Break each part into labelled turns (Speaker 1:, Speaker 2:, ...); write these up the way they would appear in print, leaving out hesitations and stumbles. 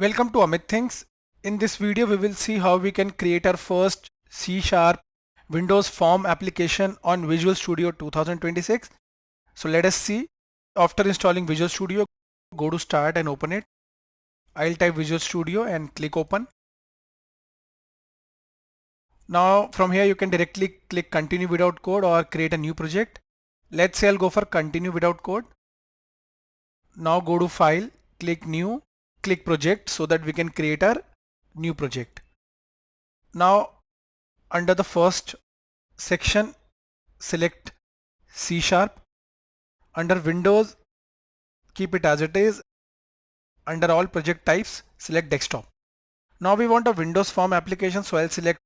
Speaker 1: Welcome to Amit Things. In this video, we will see how we can create our first C# Windows Form application on Visual Studio 2026. So let us see. After installing Visual Studio, go to Start and open it. I'll type Visual Studio and click Open. Now from here, you can directly click Continue Without Code or create a new project. Let's say I'll go for Continue Without Code. Now go to File, click New, click Project so that we can create our new project. Now under the first section, select C#. Under Windows, keep it as it is. Under all project types, select Desktop. Now we want a Windows Form application, so I'll select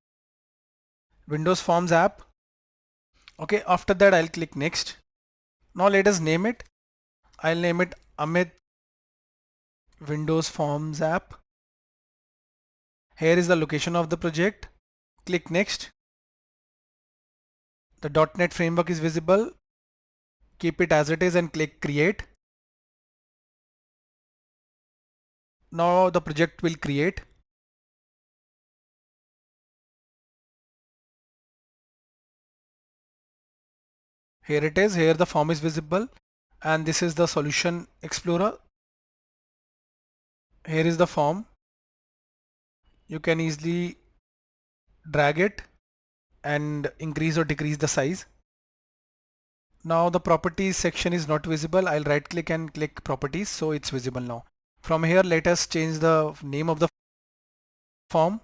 Speaker 1: Windows Forms app. Okay, after that I'll click Next. Now let us name it. I'll name it Amit Windows Forms app. Here is the location of the project. Click Next. The .NET framework is visible. Keep it as it is and click Create. Now the project will create. Here it is. Here the form is visible and this is the solution explorer. Here is the form. You can easily drag it and increase or decrease the size. Now the properties section is not visible. I'll right click and click properties, so it's visible now. From here, let us change the name of the form.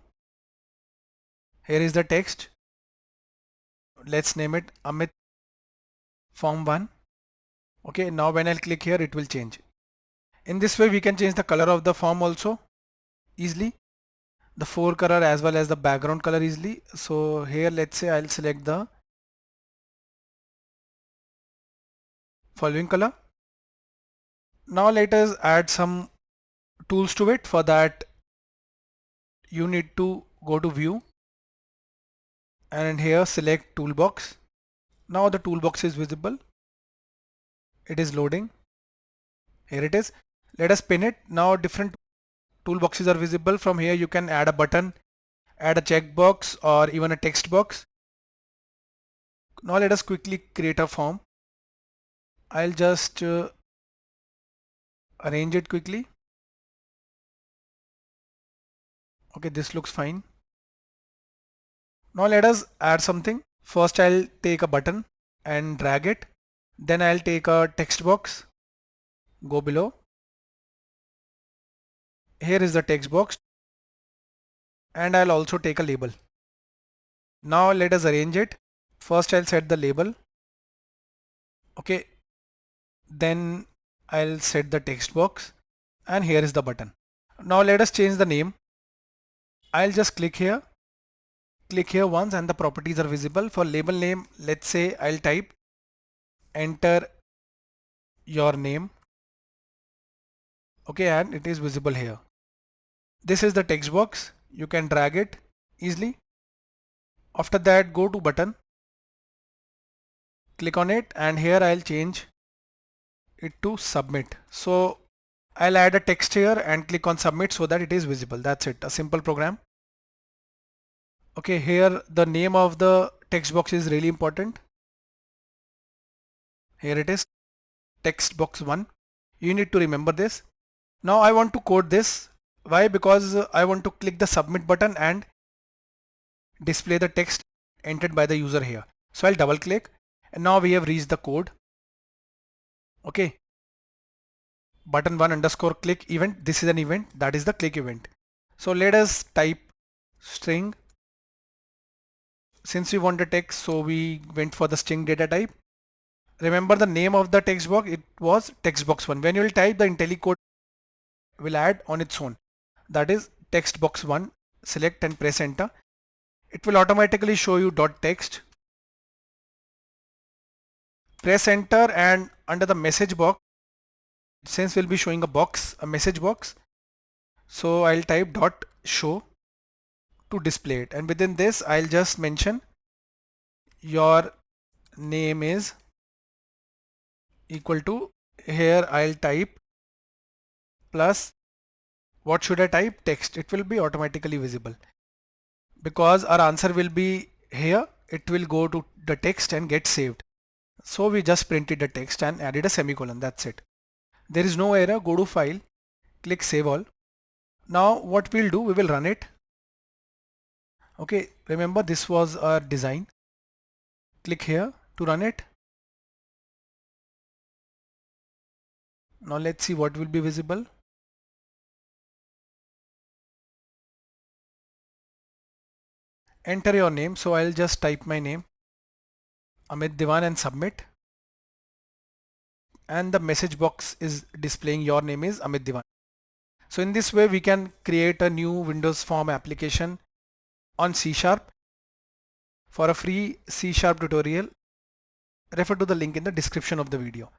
Speaker 1: Here is the text. Let's name it Amit Form 1. Okay, now when I'll click here, it will change. In this way, we can change the color of the form also easily. The forecolor as well as the background color easily. So here, let's say I'll select the following color. Now let us add some tools to it. For that, you need to go to View and here select Toolbox. Now the toolbox is visible. It is loading. Here it is. Let us pin it. Now different toolboxes are visible. From here you can add a button, add a checkbox or even a text box. Now let us quickly create a form. I'll just arrange it quickly. Okay, this looks fine. Now let us add something. First I'll take a button and drag it. Then I'll take a text box. Go below. Here is the text box. And I'll also take a label. Now let us arrange it. First I'll set the label. Okay. Then I'll set the text box and here is the button. Now let us change the name. I'll just click here once and the properties are visible. For label name, let's say I'll type enter your name. Okay, and it is visible here. This is the text box. You can drag it easily. After that, go to button, click on it and here I'll change it to submit. So I'll add a text here and click on submit so that it is visible. That's it, a simple program. Okay, here the name of the text box is really important. Here it is, text box 1. You need to remember this. Now I want to code this. Why? Because I want to click the submit button and display the text entered by the user here. So I'll double click and now we have reached the code. Okay. Button 1 underscore click event. This is an event, that is the click event. So let us type string. Since we want the text, so we went for the string data type. Remember the name of the text box, it was text box 1. When you will type, the IntelliCode will add on its own. That is text box 1. Select and press enter. It will automatically show you .text. Press enter and under the message box, since we'll be showing a message box, so I'll type .show to display it, and within this I'll just mention your name is equal to, here I'll type plus What should I type? Text. It will be automatically visible. Because our answer will be here, it will go to the text and get saved. So we just printed the text and added a semicolon. That's it. There is no error. Go to File, click Save All. Now what we'll do, we will run it. Okay, remember this was our design. Click here to run it. Now let's see what will be visible. Enter your name. So I'll just type my name, Amit Diwan, and submit. And the message box is displaying your name is Amit Diwan. So in this way we can create a new Windows Form application on C#. For a free C# tutorial, refer to the link in the description of the video.